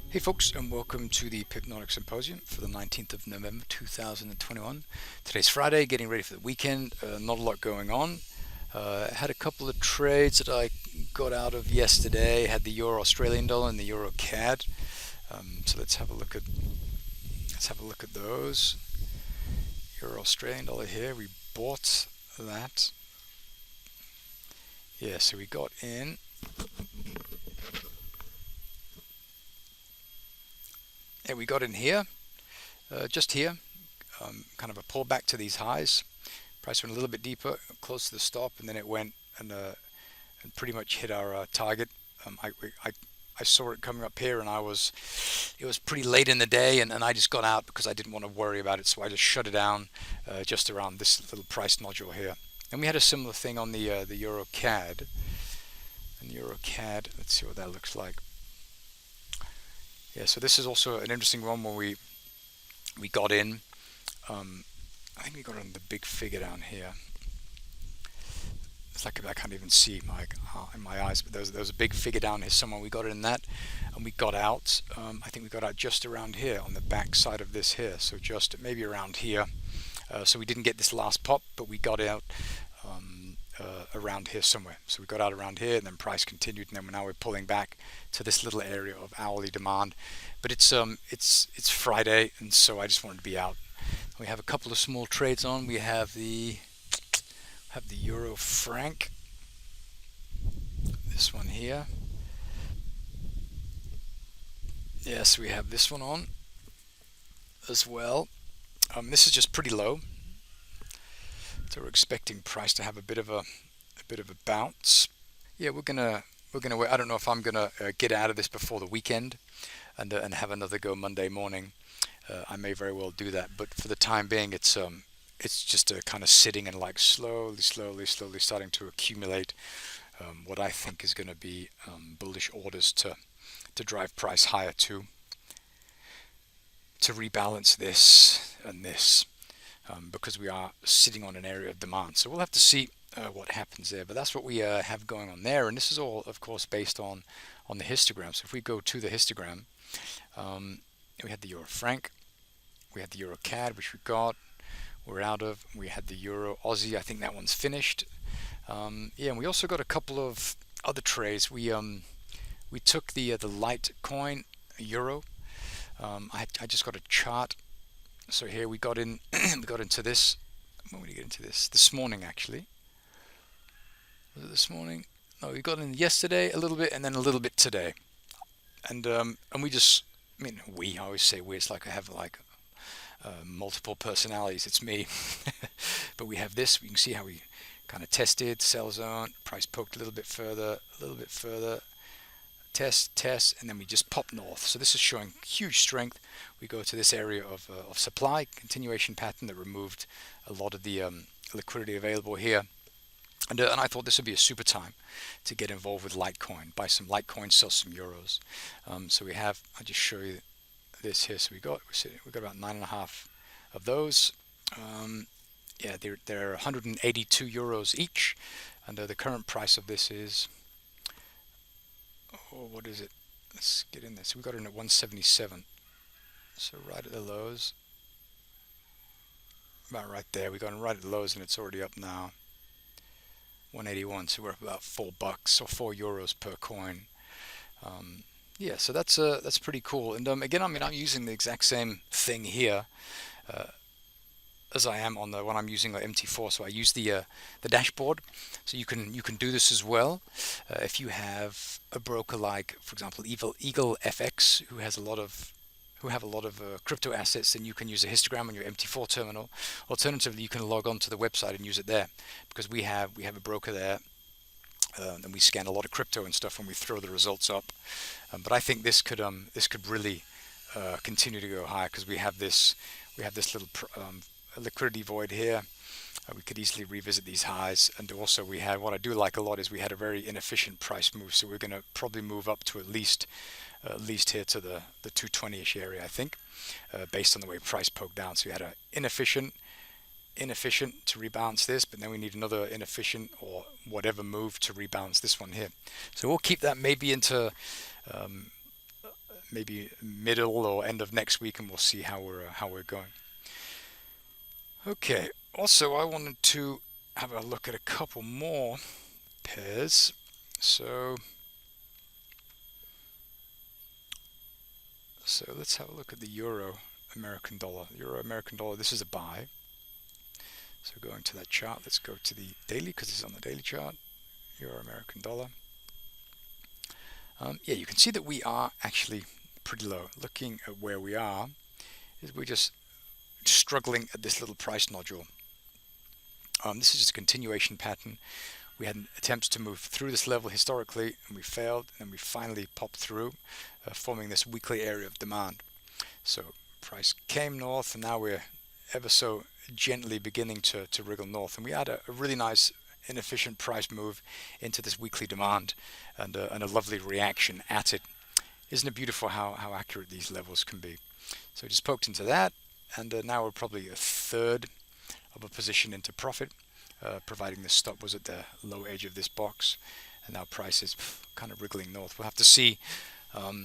Hey folks, and welcome to the Pipnotic Symposium for the 19th of November 2021. Today's Friday, getting ready for the weekend. Not a lot going on. Had a couple of trades that I got out of yesterday. Had the Euro Australian dollar and the Eurocad. So let's have a look at those. Euro Australian dollar here. We bought that. Yeah, so we got in. Yeah, we got in here, just here, kind of a pullback to these highs. Price went a little bit deeper, close to the stop, and then it went and pretty much hit our target. I saw it coming up here, and it was pretty late in the day, and I just got out because I didn't want to worry about it, so I just shut it down just around this little price nodule here. And we had a similar thing on the Eurocad. And Eurocad, let's see what that looks like. Yeah, so this is also an interesting one where we got in. I think we got on the big figure down here. It's like I can't even see in my eyes, but there was a big figure down here somewhere. We got in that, and we got out. I think we got out just around here on the back side of this here, so just maybe around here. So we didn't get this last pop, but we got out around here somewhere. So we got out around here, and then price continued, and then now we're pulling back to this little area of hourly demand. But it's Friday, and so I just wanted to be out. We have a couple of small trades on. We have the Euro franc, this one here. Yes, we have this one on as well. This is just pretty low, so we're expecting price to have a bit of a bounce. Yeah, we're gonna wait. I don't know if I'm gonna get out of this before the weekend and have another go Monday morning. I may very well do that, but for the time being, it's just kind of sitting and like slowly starting to accumulate what I think is going to be bullish orders to drive price higher to rebalance this and this, because we are sitting on an area of demand. So we'll have to see what happens there, but that's what we have going on there, and this is all, of course, based on the histogram. So if we go to the histogram, we had the Euro franc, we had the Eurocad, which we're out of. We had the Euro Aussie. I think that one's finished. Yeah, and we also got a couple of other trades. We took the Litecoin Euro. I just got a chart. So here we got in. We got into this. When did we get into this? This morning, actually. Was it this morning? No, we got in yesterday a little bit, and then a little bit today. And we just, I always say we. It's like I have multiple personalities. It's me. But we have this. We can see how we kind of tested sell zone, price poked a little bit further, test, and then we just pop north. So this is showing huge strength. We go to this area of supply, continuation pattern that removed a lot of the liquidity available here. And I thought this would be a super time to get involved with Litecoin, buy some Litecoin, sell some euros. So I'll just show you this here. So we got about 9.5 of those. Yeah, they're 182 euros each, and the current price of this is, what is it? Let's get in this. We got in at 177, so right at the lows, about right there. We got in right at the lows, and it's already up now. 181, so we're up about $4 or €4 per coin. Yeah, so that's pretty cool. And again, I'm using the exact same thing here as I am on the one I'm using, like MT4. So I use the dashboard. So you can do this as well if you have a broker like, for example, Eagle FX, who have a lot of crypto assets. Then you can use a histogram on your MT4 terminal. Alternatively, you can log on to the website and use it there, because we have a broker there. And we scan a lot of crypto and stuff when we throw the results up. But I think this could really continue to go higher, because we have this little liquidity void here. We could easily revisit these highs, and also what I do like a lot is we had a very inefficient price move, so we're going to probably move up to at least here to the 220-ish area, I think, based on the way price poked down. So we had an inefficient to rebalance this, but then we need another inefficient or whatever move to rebalance this one here. So we'll keep that maybe into maybe middle or end of next week, and we'll see how we're going. Okay. Also, I wanted to have a look at a couple more pairs. So let's have a look at the Euro American dollar. Euro American dollar. This is a buy. So going to that chart, let's go to the daily because it's on the daily chart. Euro American dollar. Yeah, you can see that we are actually pretty low. Looking at where we are, is we're just struggling at this little price nodule. This is just a continuation pattern. We had attempts to move through this level historically, and we failed, and we finally popped through, forming this weekly area of demand. So price came north, and now we're ever so gently beginning to wriggle north, and we had a really nice inefficient price move into this weekly demand, and a lovely reaction at it. Isn't it beautiful how accurate these levels can be? So just poked into that, and now we're probably a third of a position into profit, providing the stop was at the low edge of this box, and now price is kind of wriggling north. We'll have to see.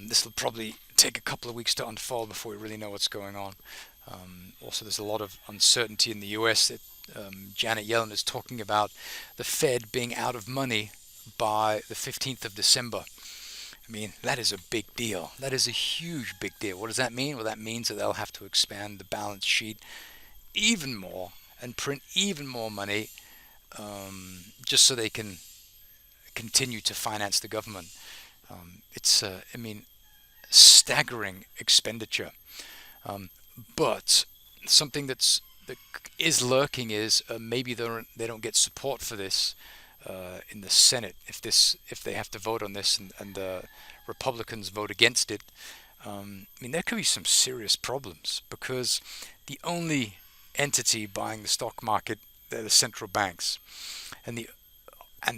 This will probably take a couple of weeks to unfold before we really know what's going on. Also, there's a lot of uncertainty in the US. Janet Yellen is talking about the Fed being out of money by the 15th of December. I mean, that is a big deal. That is a huge big deal. What does that mean? Well, that means that they'll have to expand the balance sheet even more and print even more money, just so they can continue to finance the government. It's, I mean, staggering expenditure. But something that is lurking is maybe they don't get support for this in the Senate if they have to vote on this, and the Republicans vote against it. I mean, there could be some serious problems, because the only entity buying the stock market, they're the central banks, and the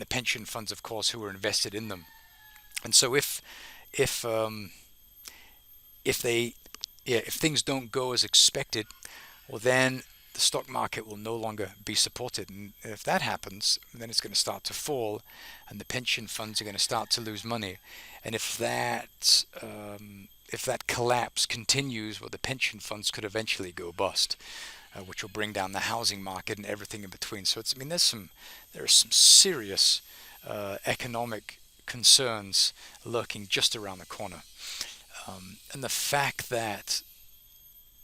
pension funds, of course, who are invested in them. And so if things don't go as expected, well, then the stock market will no longer be supported. And if that happens, then it's going to start to fall, and the pension funds are going to start to lose money. And if that collapse continues, well, the pension funds could eventually go bust, which will bring down the housing market and everything in between. So it's, I mean, there are some serious economic concerns lurking just around the corner. And the fact that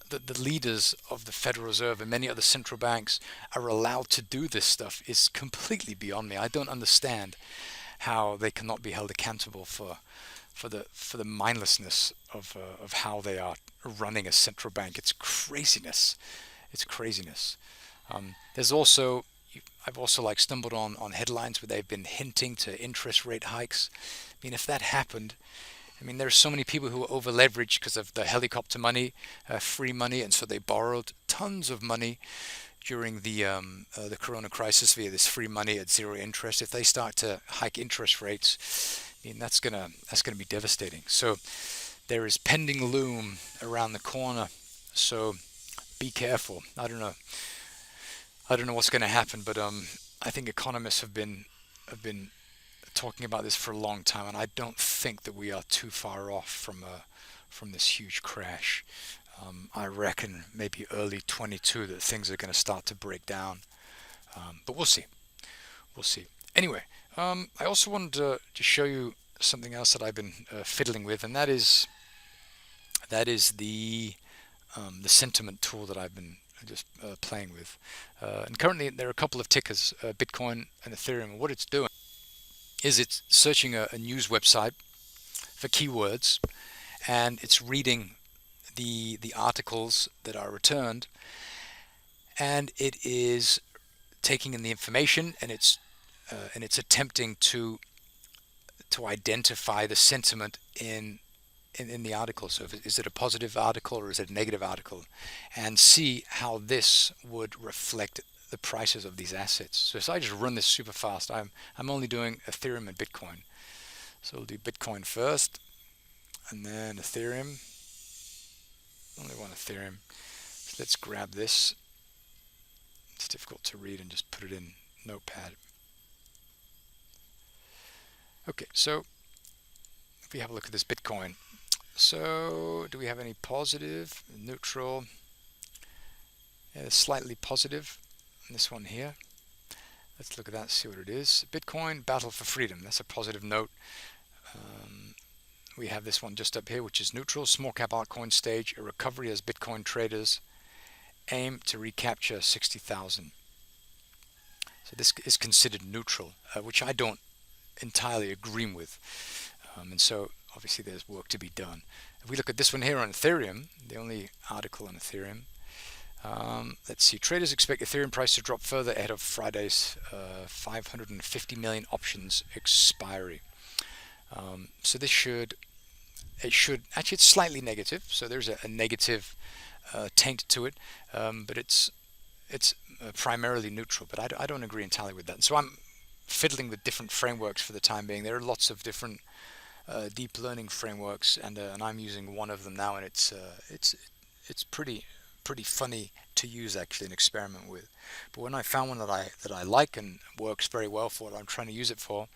the leaders of the Federal Reserve and many other central banks are allowed to do this stuff is completely beyond me. I don't understand how they cannot be held accountable for the mindlessness of how they are running a central bank. It's craziness. It's craziness. I've also stumbled on headlines where they've been hinting to interest rate hikes. I mean, if that happened, I mean, there's so many people who are over leveraged because of the helicopter money, free money, and so they borrowed tons of money during the Corona crisis via this free money at zero interest. If they start to hike interest rates, I mean, that's gonna be devastating. So there is pending loom around the corner. So be careful. I don't know what's going to happen, but I think economists have been talking about this for a long time, and I don't think that we are too far off from this huge crash. I reckon maybe early 22 that things are going to start to break down, but we'll see. Anyway, I also wanted to show you something else that I've been fiddling with, and that is the sentiment tool that I've been just playing with. And currently there are a couple of tickers, Bitcoin and Ethereum. And what it's doing is it's searching a news website for keywords, and it's reading the articles that are returned, and it is taking in the information, and it's attempting to identify the sentiment in the article. So is it a positive article or is it a negative article, and see how this would reflect the prices of these assets. So I just run this super fast. I'm only doing Ethereum and Bitcoin. So we'll do Bitcoin first, and then Ethereum. Only one Ethereum. So let's grab this. It's difficult to read, and just put it in Notepad. Okay, so if we have a look at this Bitcoin, So do we have any positive, neutral? Yeah, slightly positive. And this one here. Let's look at that, see what it is. Bitcoin, battle for freedom. That's a positive note. We have this one just up here, which is neutral. Small cap altcoin stage, a recovery as Bitcoin traders aim to recapture 60,000. So this is considered neutral, which I don't entirely agree with. And so obviously there's work to be done. If we look at this one here on Ethereum, the only article on Ethereum, let's see, traders expect Ethereum price to drop further ahead of Friday's 550 million options expiry. So this should actually, it's slightly negative, so there's a negative taint to it, but it's primarily neutral, but I don't agree entirely with that. And so I'm fiddling with different frameworks for the time being. There are lots of different deep learning frameworks, and I'm using one of them now, and it's pretty funny to use actually and experiment with. But when I found one that I like and works very well for what I'm trying to use it for,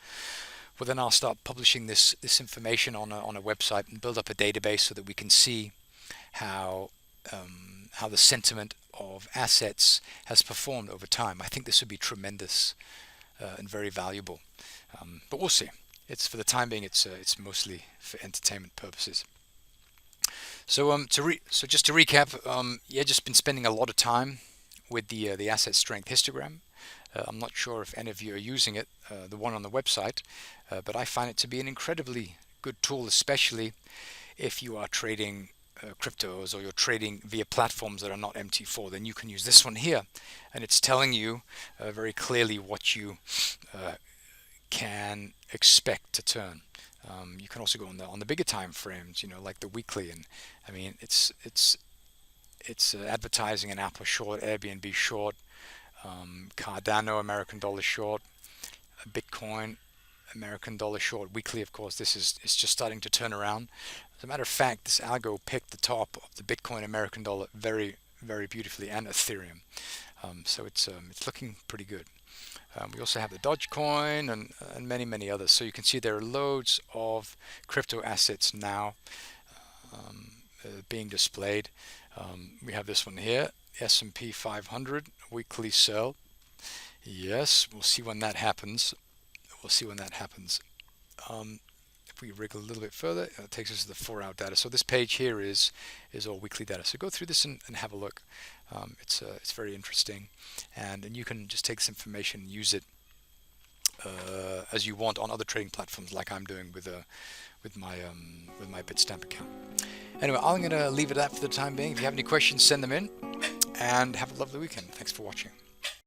well, then I'll start publishing this information on a website and build up a database so that we can see how the sentiment of assets has performed over time. I think this would be tremendous and very valuable, but we'll see. It's for the time being, it's mostly for entertainment purposes. So so just to recap, yeah, just been spending a lot of time with the Asset Strength Histogram. I'm not sure if any of you are using it, the one on the website, but I find it to be an incredibly good tool, especially if you are trading cryptos or you're trading via platforms that are not MT4. Then you can use this one here, and it's telling you very clearly what you can expect to turn. You can also go on the bigger time frames, like the weekly, and I mean it's advertising an Apple short, Airbnb short, Cardano American dollar short, Bitcoin American dollar short weekly. Of course, it's just starting to turn around. As a matter of fact, this algo picked the top of the Bitcoin American dollar very, very beautifully, and Ethereum. So it's looking pretty good. We also have the Dogecoin and many others. So you can see there are loads of crypto assets now being displayed. We have this one here, S&P 500 weekly sell. Yes, we'll see when that happens. If we wriggle a little bit further, it takes us to the 4-hour data. So this page here is all weekly data. So go through this and have a look. It's very interesting, and you can just take this information and use it as you want on other trading platforms, like I'm doing with my Bitstamp account. Anyway, I'm going to leave it at that for the time being. If you have any questions, send them in, and have a lovely weekend. Thanks for watching.